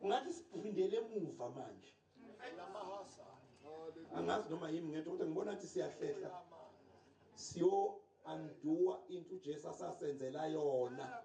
ungathi siphindele emuva manje angazi noma yimi ngento kodwa ngibona ukuthi siyahlehla siyo andua into uJesu asasenzela yona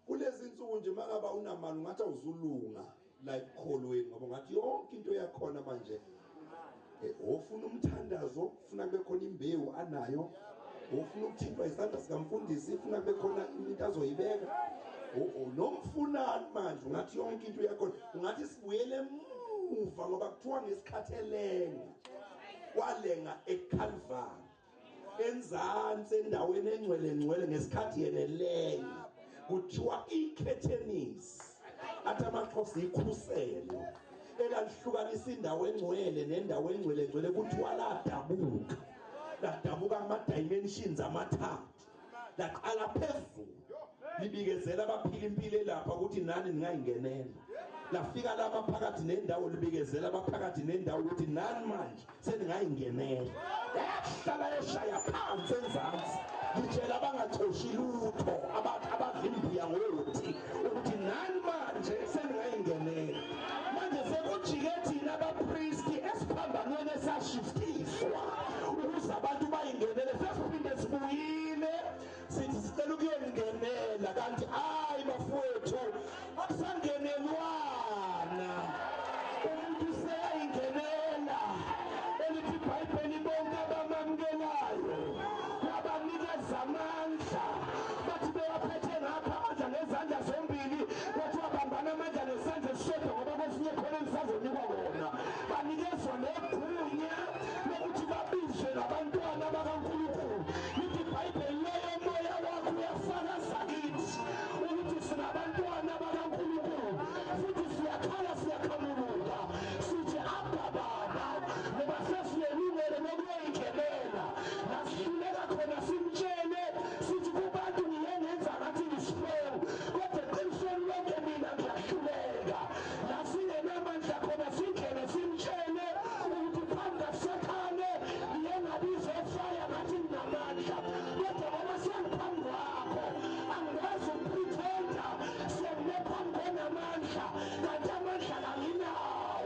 kulezi insuku nje makaba unamali ungathi awuzulunga la ekholweni ngoba ngathi yonke into yakhona manje ofuna umthandazo ufuna kube khona imbewu anayo ofuna ukuthintwa isandla sikamfundisi ufuna kube khona into azoyibeka nomfunani manje ungathi yonke into yakhona ungathi sibuyele emuva ngoba kuthiwa ngesikhathi elenga walenga eCalvary enzansi endaweni engcwele ngesikhathi yenelenga kuthiwa ikhethenisi athi amaXhosa ikhuselo elalihlukanisa indawo engcwele nendawo engcwele kuthiwa ladabuka ama-dimensions amathathu laqala phezulu libikezela abaphila impilo lapha ukuthi nani ningayingenela lafika laba phakathi nendawo libikezela abaphakathi nendawo ukuthi nani manje seningayingenela yahlala eshaya phansi enzansi litshela abangacoshi lutho abavimbiya ngothi ukuthi nani manje seningayingenela manje sekujike thina abapristi esiphambanweni esashiftiswa ukuze abantu bayingenele sesiphinde sibuyile sithi sicela ukuyongenela kanti hayi bafowethu akusangenelwana umuntu useyayingenela elithi iBhayibheli bonke abamamukelayo wabanikeza amandla bathi bewaphethe ngapha amandla ngezandla zombili bathi wabambana amandla nesandla esisodwa ngoba kwesinye khona elisazonikwa kona banikezwa negunya lokuthi babizwe ngabantwana bakaNkulunkulu lithi iBhayibheli leyo moya wakho uyafakaza kithi ukuthi sinabantwana bakaNkulunkulu futhi siyakhala siyakhamuluka sithi abba baba ngoba sesinelungelo lokuyingenela nasihluleka khona simtshele sithi kubantu ngiyengenza ngathi ngisiphele kodwa eqinisweni lonke mina ngiyahluleka nasingenamandla khona singene simtshele ukuthi phambi kasathane ngiyengabizo efaya ngathi nginamandla kodwa ngoba siyangiphambi kwakho angikwazi ukupretenda siyakune phambi konamandla kanti amandla kanginawo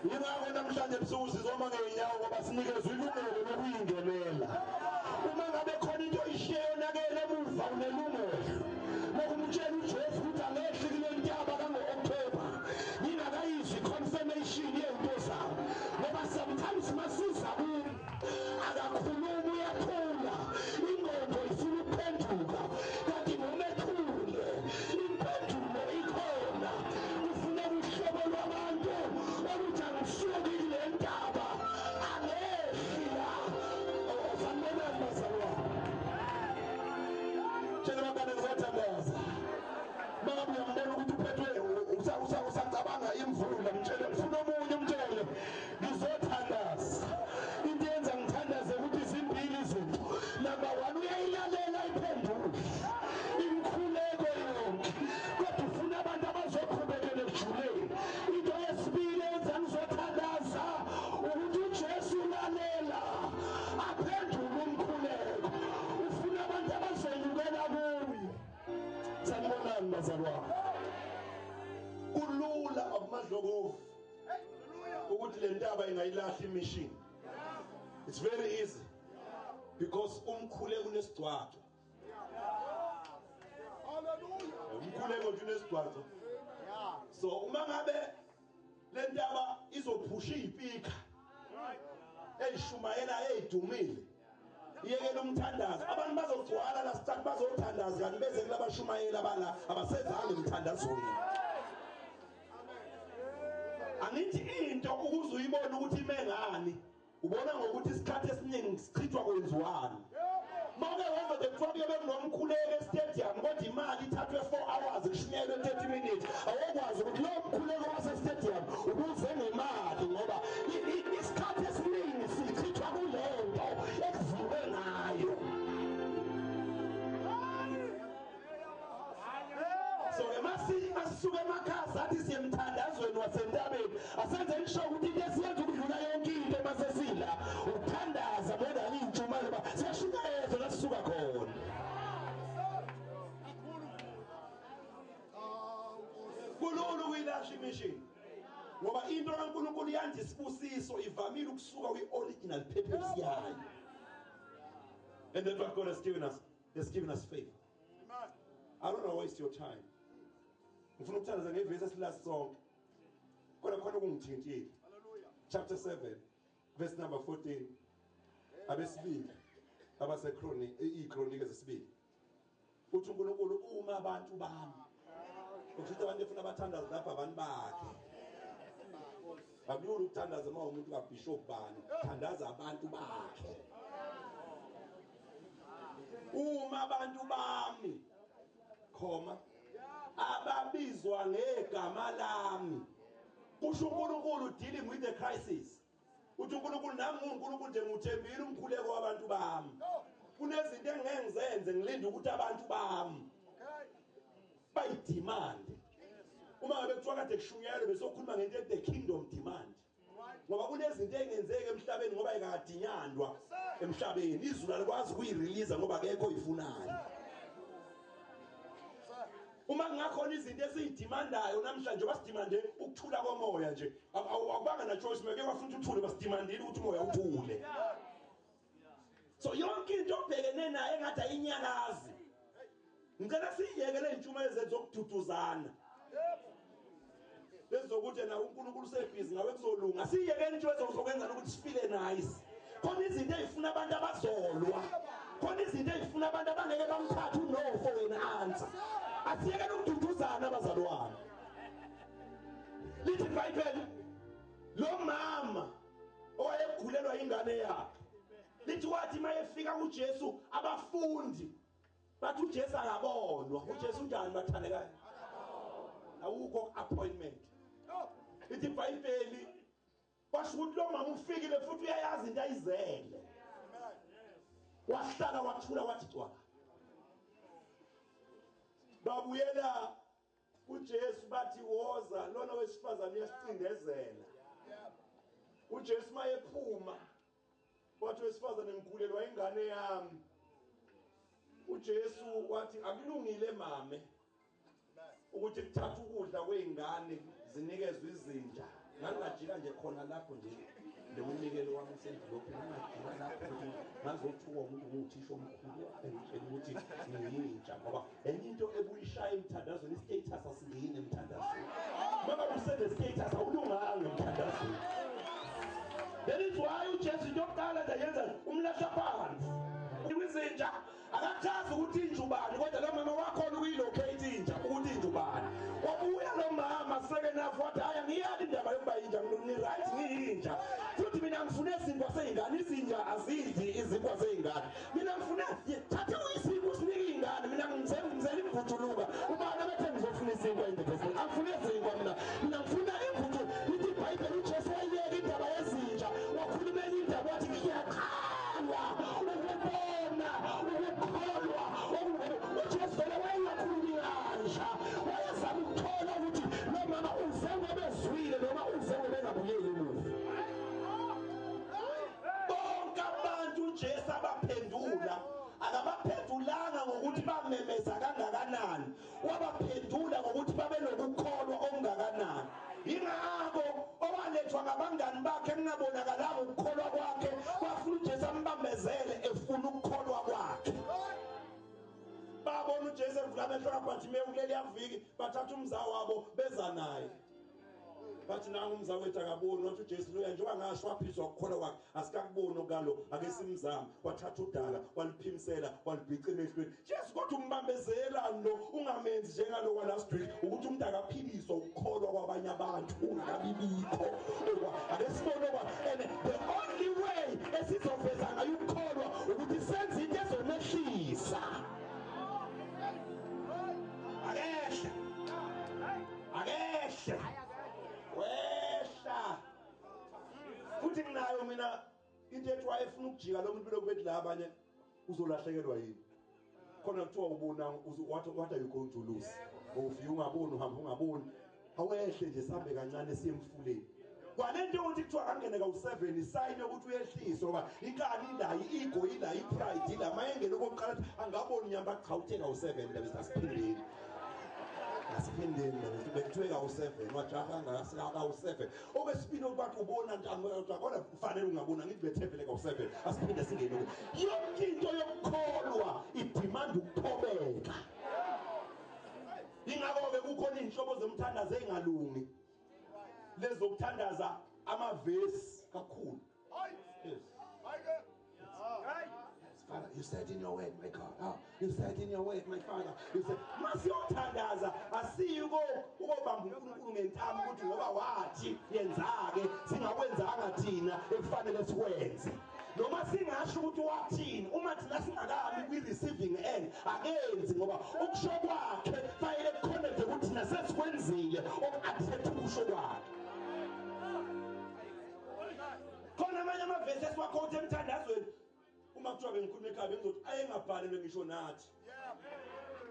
yingakho namhlanje ebusuku sizoma ngeenyawo ngoba sinikezwe ilungelo lokuyingenela uma ngabe khona into oyishiyeyo nakele emuva unelungelo lokumtshela uJesu ukuthi angehli kule ntaba kango-October ngingakayizwi confirmation yezinto zami ngoba sometimes masiza kuyo akakhulumi uyaphula ingqondo ifuna ukuphenduka kanti noma ethule impendulo ikhona kufuneka uhlobo lwabantu oluthi angisuki kule ntaba angehli la sanibonani bazalwane tshela abangane ngizothandaza mangabe uyambona ukuthi uphethwe usacabanga imvula mtshele mfuna omunye umtshele ngizothandaza into yenza ngithandaze ukuthi zimbili izinto number 1 uyayilalela iphendula imkhuleko yonke kodwa ufuna abantu abazoqhubekela ekujuleni into yesibili yenza ngizothandaza ukuthi uJesu ulalela aphendule umkhuleko ufuna abantu abazoyukela kuye sanibonani bazalwane kulula akumadlokovu ukuthi le ntaba ingayilahla imission it's very easy because umkhuleko unesigcwagco umkhuleko unesigcwagco so uma ngabe le ntaba izophusha izipika eyishumayela eyidumile iyekela umthandazo abantu bazogcwala la sithatha bazothandaza kanti beze kulabashumayela abala abasezange emthandazweni angithi into ukuze uyibone ukuthi imengani ubona ngokuthi isikhathi esiningi sichithwa kwenziwani manje wenza bekufaka bekunomkhuleko estadium kodwa imali ithathwe 4 hours kushunyelwe 30 minutes awukwazi ukuthi lo mkhuleko wase stadium ubuze ngemali ngoba isikhathi esiningi sichithwa kulento ekuziwe ngayo so emasuke emakhaya sathi siyemthandazweni wasentabeni asenze ngisho ukuthi into esiyenza ukudlula yonke into emasesila ukuthandaza bona ngiyintshumayelo siyashukela lasisuka khona ukuyilasha imishini ngoba into kaNkulunkulu yandisa isibusiso ivamile ukusuka kwi-original purpose yayo. And that's what God has given us. He's given us faith. I don't want to waste your time. Ngifuna ukuthandaza ngevesi esilast sonke. Kodwa khona kungithintile. Chapter 7 verse number 14. Abesibili iChronicles esibili. Uthi uNkulunkulu uma abantu bami. Ukuthi abantu efuna abathandaza lapha abantu bakhe. Akuyona ukuthandaza uma umuntu kaBishop bani, thandaza abantu bakhe. Uma abantu bami khoma ababizwa ngegama lami. Kusho uNkulunkulu dealing with the crisis. Uthi uNkulunkulu nami uNkulunkulu nje ngithembile umkhuleko wabantu bami. Kunezinto engeke ngizenze ngilinde ukuthi abantu bami bayidemand. Uma ngabe kuthiwa kade kushunyayelwe besokhuluma ngento ethi the kingdom demand. Ngoba kunezinto engenzeke emhlabeni ngoba ikadinyandwa emhlabeni. Izulu alikwazi ukuyirelease ngoba akekho oyifunayo. Uma ngakhona izinto esiyidemandayo namhlanje basidimande ukuthula komoya nje. Akubanga na choice meke bafuna ukuthule basidimandile ukuthi umoya uthule. So yonke into obhekene naye engathi ayinyakazi. Ngicela siyekele intshumayelo ezenza ukududuzana. Lezokuthi na uNkulunkulu sebhizi ngawe kuzolunga. Siyekele into ezokwenza ukuthi sifile nice. Khona izinto ezifuna abantu abazolwa. Khona izinto ezifuna abantu abangeke bamthathe unofo wena answer. Asiyekele ukududuzana abazalwane. Lithi iBhayibheli lo mama owayegulelwa ingane yakhe. Lithi wathi mayefika kuJesu abafundi bathi uJesu akabonwa. uJesu unjani bathandekayo? Awukho appointment. Lithi iBhayibheli washo ukuthi lo mama ufikile futhi uyayazi into ayizele. Wahlala wathula wathi cwaka. Babuyela kuJesu bathi woza lona wesifazane uyasicindezela. uJesu mayephuma wathi wesifazane ngikhulelwa ingane yami. uJesu wathi akulungile mame ukuthi kuthatha ukudla kweingane zinikezwe izinja. Ngangajika nje khona lapho nje lemunikelo wami usendilophini ngajika lapho ukuthi ngazothuka umuntu nguthisha omkhulu engitshela ukuthi ngiyinja ngoba enye into ebuyishaya emthandazweni istatus asingene emthandazweni. Mama usende status awulunganga emthandazweni. That is why uJesu into yokuqala nje yenza umlahla phansi. Izinja akachazi ukuthi injubani kodwa lo mama wakhona ukuyilocate inja ukuthi injubani. Wabuya lo mama second half wathi haya ngiyali indaba yokuba inja ngini right ngiyinja. Futhi mina ngifuna izinkwa zeingane izinja azidli izinkwa zeingane. Mina ngifuna thatha isinkwa sinike ingane mina ngizela imvutuluka. Ubani abathe ngizofuna isinkwa indebese. Angifuna izinkwa mina ngifuna imvuthu. Lithi iBhayibheli uJesu wayeka indaba yezinja wakhulumela indaba wathi ngiyaqala ukubona ukukholwa uJesu wayengakhulumanga wayezama ukuthola ukuthi lo mama uzengo bezwile noma uzengo bengabuyeli emuva. Bonke abantu uJesu abaphendula akabaphendulanga ngokuthi bamemeza kangakanani, wabaphendula ngokuthi babe nokukholwa okungakanani. Ingakho owalethwa ngabangani bakhe kungabonakalanga ukukholwa kwakhe wafuna uJesu ambambezele efuna ukukholwa kwakhe. Babona uJesu evula amehlo kaBhathimiya kuleli yaviki bathatha umzawo wabo beza naye. Bathi nangu umzawo wethu akaboni. Wathi uJesu loya njengoba ngasho waphiswa ukukholwa kwakhe asikakuboni okalo ake simzama. Wathatha udala waliphimisela walibhica emehlweni. Jesu kodwa umbambezela lo ungamenzi njengalo wala street ukuthi umuntu akaphiliswa ukukholwa kwabanye abantu ungakabibikho. Ake sibone kwa and the only way esizoveza ngayo ukukholwa ukuthi senze into ezomehlisa. Akehla wehla futhi nginayo mina into ethi wayefuna ukujika lo muntu belokubethi la abanye uzolahlekelwa yini khona kuthiwa ubona what are you going to lose ufika ungaboni uhamba ungaboni awehle nje sambe kancane siyemfuleni kwalento ukuthi kuthiwa kangene ka7 isayini ukuthi uyehliswa ngoba inkani ila iego ila ipride ila mayengene kokuqala angaboni nyamba qhawutheka u7 la bese asiphindeni asiphindeni bekuthiwe kawu7 wajaha ngawu7 okwesibili bathi ubona njani kodwa kufanele ungabona ngithi bethembele kawu7 asiphinde singene yonke into yokukholwa idemand ukuthobeka ingakho ke kukhona inhlobo zomthandazo engalungi lezokuthandaza amavesi kakhulu yes Father, you said in your word, my God. Oh, you said in your word, my Father. You said, masiyothandaza asiyuko ukobamba uNkulunkulu ngentamo ukuthi ngoba wathi yenzake singakwenzanga thina ekufanele sikwenze. Noma singasho ukuthi wathini uma thina singakabi kwi receiving end akenzi ngoba ukusho kwakhe fanele kukhoneke ukuthi thina sesikwenzile okuaccept ukusho kwakhe. Khona amanye amavesi esiwakhothe emthandazweni uma kuthiwa bengikhuluma ekhaya bengizothi ayengabhalelwe ngisho nathi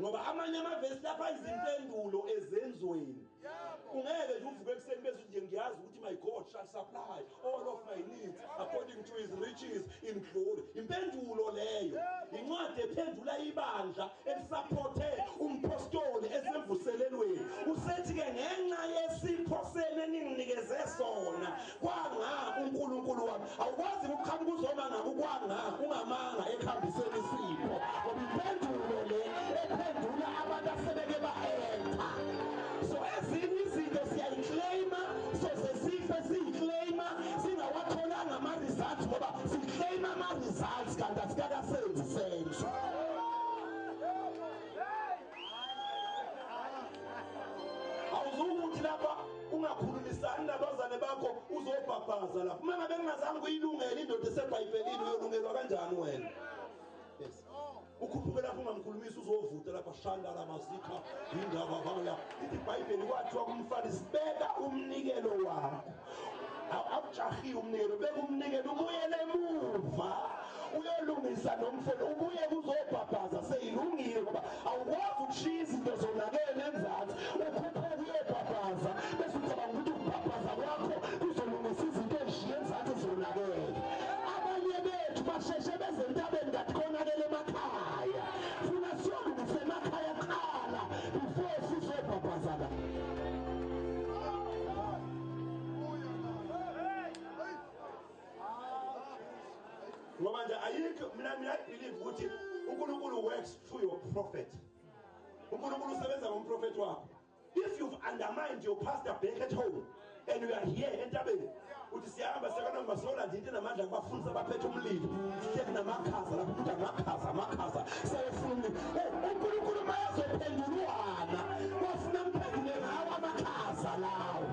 ngoba amanye amavesi lapha izimpendulo ezenzweni ungeke nje uvuke ekuseni bese nje ngiyazi ukuthi my God shall supply all of my needs according to his riches in glory. Impendulo leyo incwadi ephendula ibandla elisupporte umpostoli esemvuselelweni usethi ke ngenxa yesipho sene ninginikeze sona kwanga uNkulunkulu wami awukwazi ukuqhamuka uzoma ngabe kwanga ungamanga ekhambiseni isipho ngoba impendulo le ephendula abantu asebeke baenta so ezinye izinto siyayiclaima so sesife siyiclaima singawatholanga ama results ngoba siclaima ama results kanti asikakasenzi senzo awuzukuthi lapha ungakhulumisani nabazane bakho uzobhabhaza lapha uma ngabe ngingazange uyilungele indoda eseBhayibhelini uyolungelwa kanjani wena yes ukhuphuke lapho ungamkhulumisa uzovuta lapha shanda lamazikha indaba baya ithi iBhayibheli kwathiwa kumfana sibeka umnikelo wakho awujahi umnikelo beka umnikelo ubuyele emuva uyolungisa nomfolo ubuye kuzobhabhaza seyilungile ngoba awukwazi ukushiya izinto zonakele emzansi ukhuphuke uyobhabhaza bese ucabanga ukuthi ukubhabhaza kwakho kuzolungisa izinto ezishiye emzansi zonakele abanye bethu basheshe beze entabeni ngathi konakele emakhaya funa siyolungisa emakhaya qala before sizobhabhaza la ngoba nje ayikho mina I believe ukuthi uNkulunkulu works through your prophet. uNkulunkulu usebenza ngomprofet wakho. If you've undermined your pastor back at home and you are here entabeni uthi siyahamba sekana masola ndinto namandla kubafundisa abaphethe umlilo sihleki namakhaza lapho ukuthi amakhaza sefuni uNkulunkulu mayazophendulwana wafuna mphendule ngawo amakhaza lawo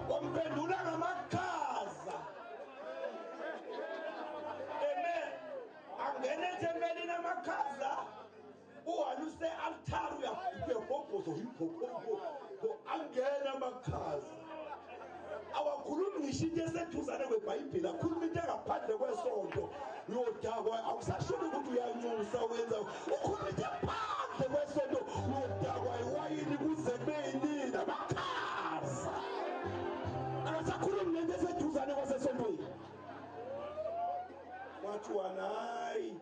komphendula ngamakhaza amen angene thembeni namakhaza uhaluse altar uyabhobhoza uyiphopho angena amakhaza awakhulumi ngisho into eseduzane kweBhayibheli akhuluma into engaphandle kwesonto uyodakwa awusashoni ukuthi uyanxusa wenza ukhuluma into engaphandle kwesonto uyodakwa iwayini kuze kubeni namakhaza akasakhulumi nento eseduzane kwasesontweni wathiwa nayi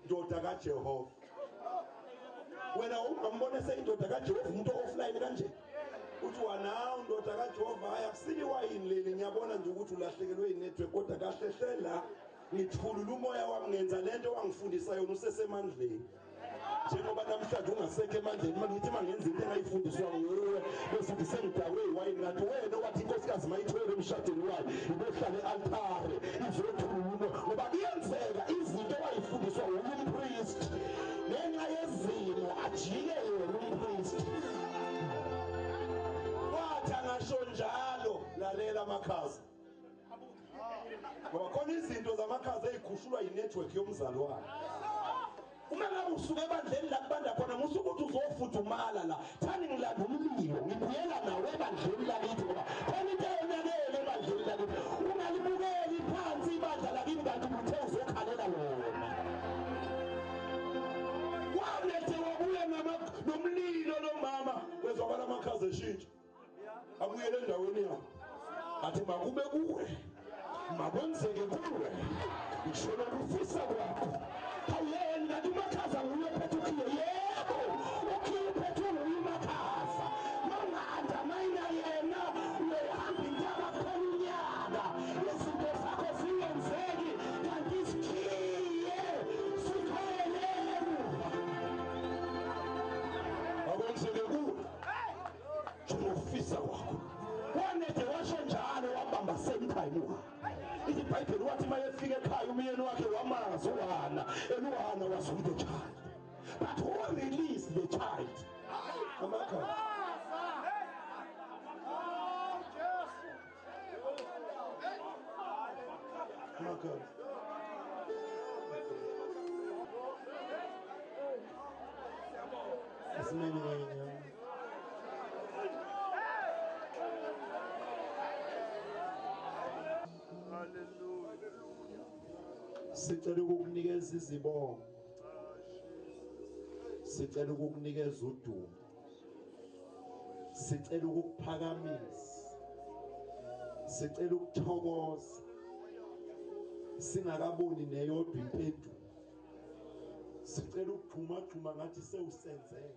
ndoda kaJehova wena ungambone seyindoda kaJehova umuntu offline kanje uthi wanawo ndoda kaJehova akusili wayini leli ngiyabona nje ukuthi ulahlekelwe inetwork kodwa kahlehlela ngithulula umoya wami ngenza lento wangifundisa yona usesemandleni njengoba namhlanje ungasekho emandleni mangithi mangenza into engayifundiswa nguwe bese uthi sengidakwe iwayini kanti wena wathi inkosikazi mayithwele emshadweni wayo ibehlala e-altare izothulula ngoba kuyenzeka izinto wayifundiswa umpriest ngenxa yezimo ajike yena umpriest wathi angasho njalo lalela amakhaza ngoba khona izinto zamakhaza ezikhushulwa yinetwork yomzalwane uma ngabe usuke ebandleni la kubanda khona musukuthi uzofudumala la thani ngilanda umlilo ngibuyela nawe ebandleni lakithi ngoba khona into eyonakele ebandleni lakithi ungalibukeli phansi ibandla lakini kanti uthe uzokhalela lona wanethe wabuya nomlilo nomama wezwakala amakhaza eshintsha abuyele endaweni yakhe athi makube kuwe makwenzeke kuwe ngishona ukufisa kwakho awuyeni kanti uMakhaza nguye phethe ukhiye yebo ukhiye phethe uMakhaza mawunga-undermine yena uyohamba intaba kuphela unyaka izinto zakho zingenzeki kanti isikhiye sikhwele emuva akwenzeke kuwe njengokufisa kwakho wanede washo njalo wabamba same time ithi iBhayibheli wathi uma efika ekhaya umyeni wakhe wamazi uHana eluHana was with the child but who released the child Amakhaza Amakhaza asimeni kanye sicela ukukunikeza izibongo sicela ukukunikeza udumo sicela ukukuphakamisa sicela ukuthokoza singakaboni neyodwa impendulo sicela ukugxuma ngathi sewusenzele